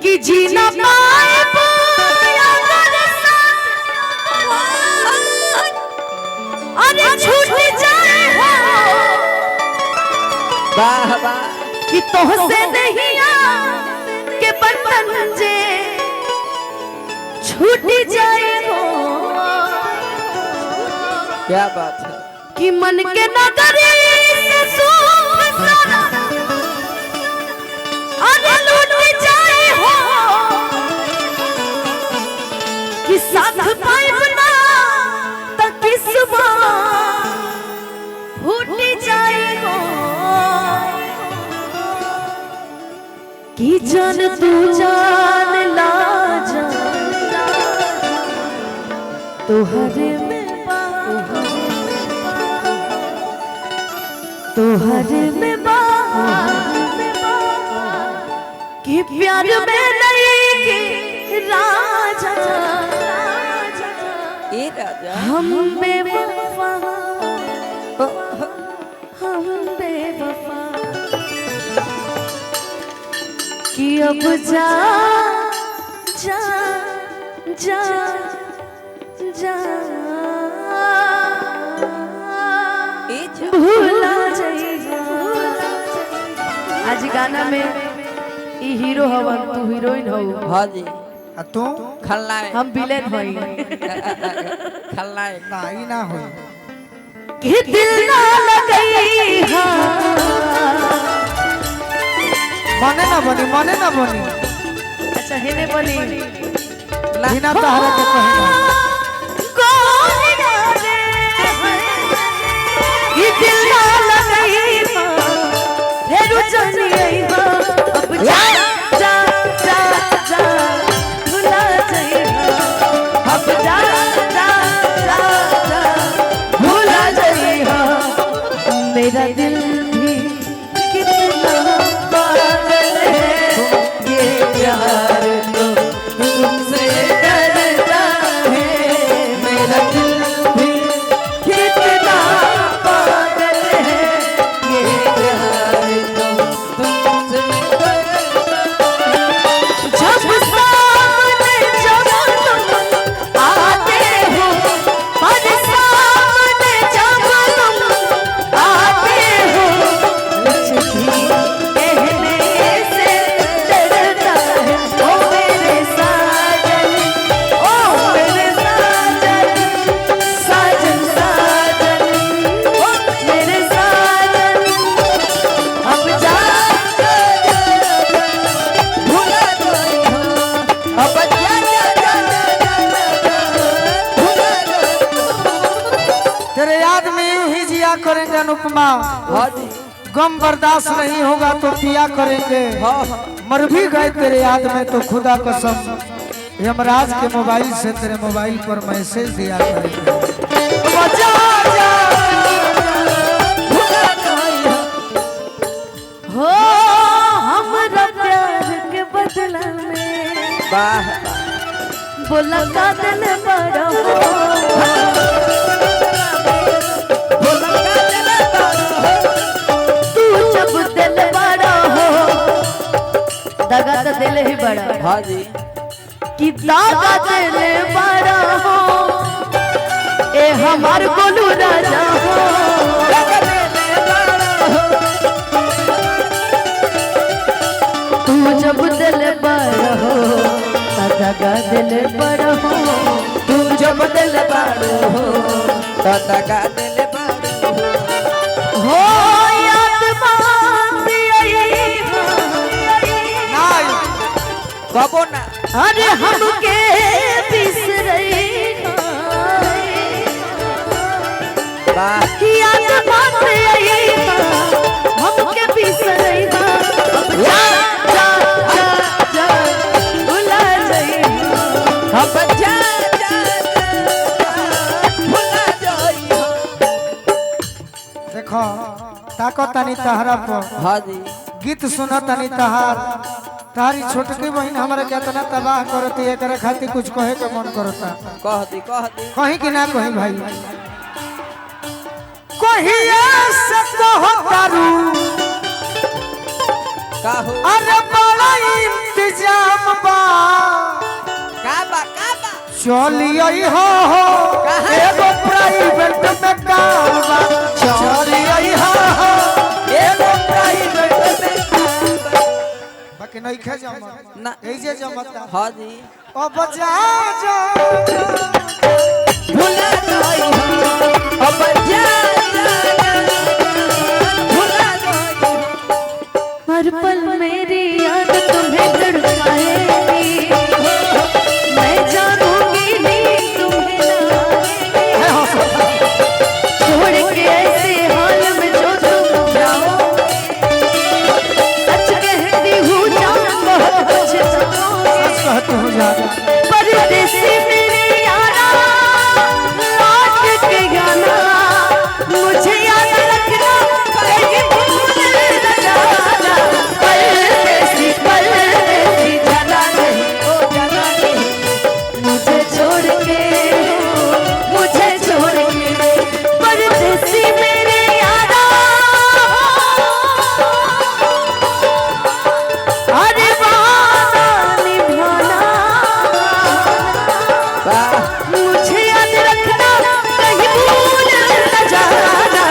कि जीना पाए अरे छूट जाए हो वाह वाह कि तोहसे नहीं के बंधन जे छूट जाए हो। क्या बात है कि मन के नगरी से सुख सारा अरे लूट जाए हो कि साथ पाए बना तो किस्मा फूट जाए हो। कि जान तू जान ला जा तोहरे में तोहरे में कि प्यार में नहीं कि राजा ये राजा हम बेवफा हम बेवफा कि अब जा जा जा जा भूला जाएगा। आज गाना में ई हीरो हवन तू हीरोइन हो। हाँ जी तू खलनायक हम विलेन होई खलनायक नहीं ना हो कि दिल ना लगई हां मने ना बनी अच्छा हेने बनी बिना तहरा के कहना कि दिल ना लगई हेरु चली अब जा जा जा जा भुला जाइबा अब जा जा जा जा भुला जाइबा। मेरा दिल भी कितना पागल है ये प्यार तो तुमसे डरता है। मेरा दिल भी कितना पागल है ये प्यार तो तुमसे जब सामने जब तुम आते हो पर सामने जब तुम आते हो कुछ भी कहने से डरता है। ओ मेरे साजन ओ मेरे साजन साजन साजन ओ मेरे साजन अब जा भुला गई हो अब जा तेरे याद में यूं ही जिया करेंगे अनुपमा। हाँ जी गम बर्दाश्त नहीं होगा तो पिया करेंगे। हाँ मर भी गए तेरे याद में तो खुदा कसम यमराज के मोबाइल से तेरे मोबाइल पर मैसेज दिया करेंगे। बजा जा भुला गई हो हमरा प्यार के बदला में वाह बोला का दिल बड़ा हो तू जब दिल बड़ा हो दगा तो दिल ही बड़ा हाँ जी कि दागा दिल बड़ा हो ए हमार गोलू राजा हो तू जब दिल बड़ा हो दगा दिल बड़ा हो तू जब दिल बाड़ो हो तो दगा दिल बाड़ो हो याद बात आई नहीं कबो ना अरे हमके बिसरई वाह याद बात आई हमके बिसरई जा जा जा जा भुला जाइबा अब जा जा भुला जाइयो देखो ताको तनी तहरा पर हाँ जी गीत सुना तनी तहार तारी छोटकी बहन हमारे कितना तबाह करती है करे खातिर कुछ कहे के मन करता कह दी कहीं कि ना कहीं भाई कहिया से कहतारू का हो अरे बड़ा इंतजाम चलिए हो एगो प्राइवेट में काम बा चलिए हो एगो प्राइवेट में बाकी नहीं खे जमा ना ए जे जमता हाँ जी अब जा जा भुला गई हो अब जा भुला गई हो हर पल मेरी याद तुम्हें तड़पाएगी मैं जानूंगी नहीं तुम्हें ना छोड़ के ऐसे हाल में जो तुम जाओ सच कहती हूँ जान बहुत पछताओगे कहते हो जा परदेसी मेरे यारा लौट के गाना मुझे याद रखना कहीं भूल न जाना परदेसी जाना नहीं ओ जाना नहीं मुझे छोड़ के परदेसी मेरे यारा अरे वादा निभाना मुझे याद रखना कहीं भूल न जाना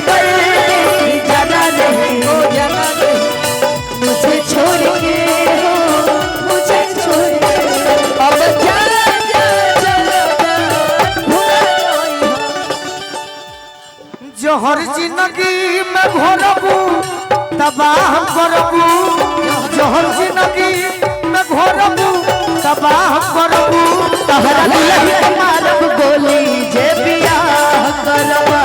परदेसी जाना नहीं ओ जाना नहीं मुझे छोड़ के मुझे छोड़ के अब जा भुला गई हो जोहर जिंदगी में घोरबू तबाह करबू जोहर जिंदगी में घोरबू तबाह करबू तहरा दुल्हन मारब गोली जे बियाह करबा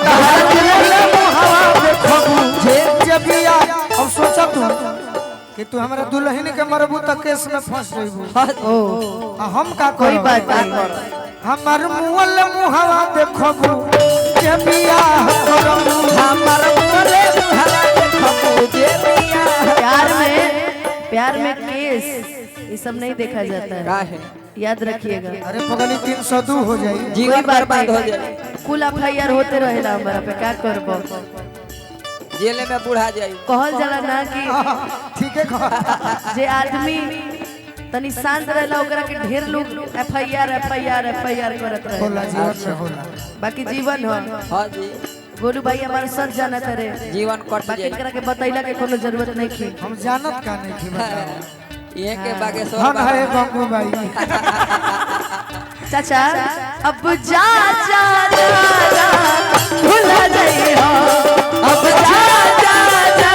तहरा दिल हवा देखबू जे बिया अब सोचा तू कि तू हमरा दुल्हन के मरबू त केस में फंस जइबू ओ आ हम का कोई करब बात नहीं हमर मुअल मुहावा देखबू जे बिया करबू हमार मोरे भला देखो जे बिया प्यार में केस ये सब नहीं देखा जाता है का है याद रखिएगा अरे पगली 302 हो जाई जीवन बर्बाद हो जाए कुल एफआईआर होते रहेला हमारा पे क्या करबो जेल में बुढ़ा जाई कहल जाला ना कि ठीक है कह जे आदमी तनी शांत रहला ओकरा के ढेर लोग एफआईआर करत होला रहे जीवन में होला बाकी जीवन हो हाँ जी गोलू भाई हमारे सच जाना करे जीवन कट बाकी जाए एकरा के बतैला के कोनो जरूरत नहीं थी हम जानत का नहीं थी बताओ ये के बागेश्वर धन है बंगू भाई चाचा अब जा जा जा भुला जाई हो अब जा जा जा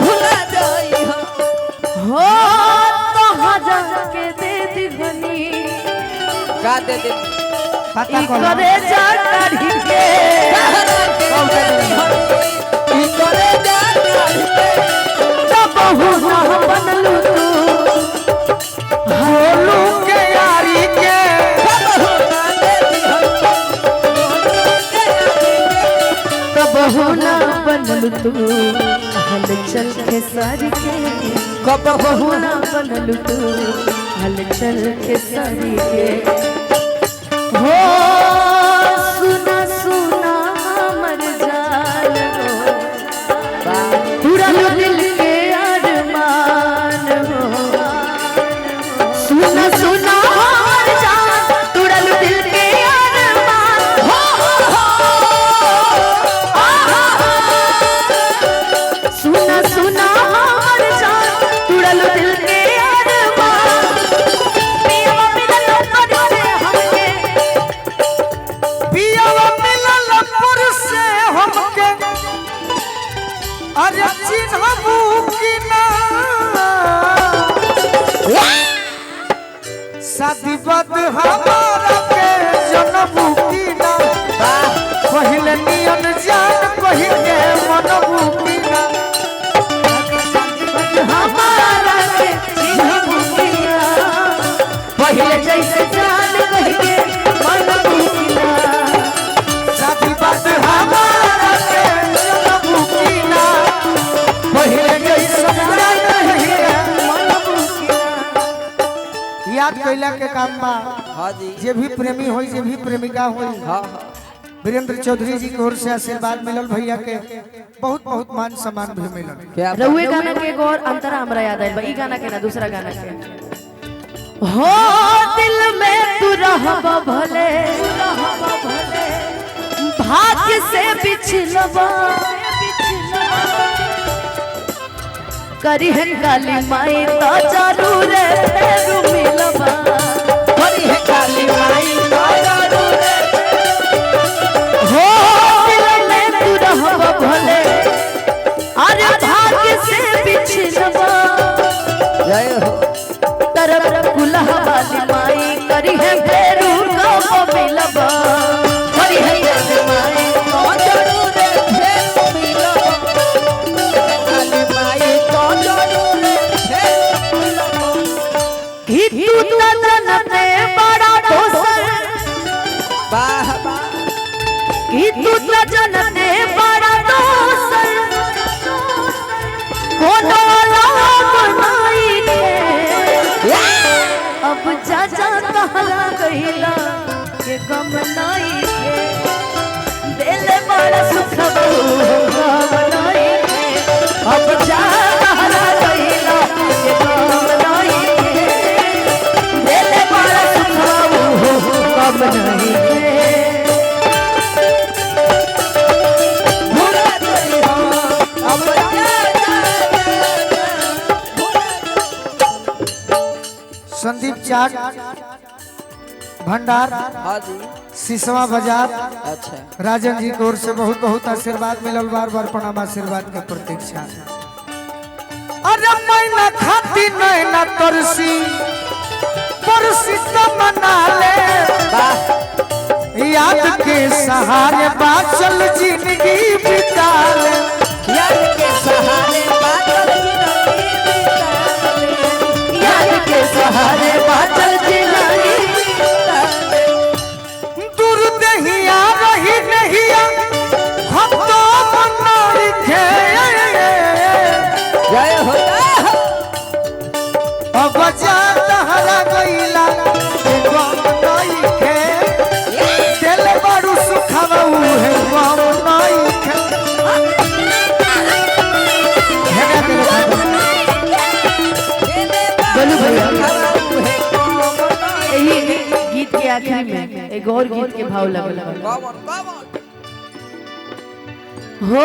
भुला जाई हो हो तो हजार के दे दिगनी का दे दे पता ई कौन करे जा काढ़ी के ई करे जा तो बहु ना बनलू तू बोलू के यारी के तो बहु ना बनलू तू हल चल के सारी के कब बहु ना बनलू तू हल चल के सारी के हो सुना सुना मर जान पूरा दिल के अरमान हो सुना सुना मर जान पूरा दिल के अरमान हो सुना सुना मर जान पूरा दिल के अरमान पिया मिलन पर से हमके पियावा मिलल पुर से हमके अरे चिन्हबू की ना शादी बद हमारा के जनबू की ना पहले नियन जान पहले मनबू की ना हमारा के चिन्हबुकिया पहले जैसे जान कहिए मन बुकिया शादी बद हमारा के जनबू की ना पहले जैसे जान पहले मन बुकिया याद कैला के काम बा हाँ जी जे भी प्रेमी होई जे भी प्रेमिका होई हाँ हाँ वीरेंद्र चौधरी जी की ओर से आशीर्वाद मिलल भैया के बहुत बहुत मान सम्मान भी मिलल क्या रउए गाना के एगो और अंतरा हमरा याद आइल बा ई गाना के ना दूसरा गाना के हो दिल में तू रहबा भले भाग्य से बिछलबा करी है काली माई तो जरूर तेरू मिलबा करी है काली माई तो जरूर हो दिल में तू रहबा भले अरे भाग्य से बिछलबा जय हो तरफ कुल्हा वाली माई करी है फेरू को मिलबा करी है काली माई तो जरूर फिर मिलो काली माई तो जरूर फिर मिलो कि तू त जनते बड़ा दोसर वाह वाह कि तू त जनते बड़ा दोसर कोनो लाभ नहीं के अब जा जा तहरा गइला के गम नहीं के दिल बड़ा सुख गम नहीं के अब जा तहरा गइला के गम नहीं के दिल बड़ा सुख गम नहीं के भूला गई हो अब संदीप चाट भंडार हाँ जी सिसवा बाजार अच्छा राजन जी की ओर से बहुत बहुत आशीर्वाद मिलल बार बार प्रणाम आशीर्वाद के प्रतीक्षा अरे मैना खाती नैना तरसी परसी तो मना ले वाह याद के सहारे बाचल जिंदगी बिता ले याद के सहारे बादल याद के सहारे बादल जिंदगी दूर दहिया रही नहिया हम तो मना लिखे जय हो अब जा तहरा गइला के गम नहीं खे दिल बड़ू सुखवा है गम नहीं खे बोलू भैया यही गीत के आखिर में एक और गीत के भाव लगल कौन हो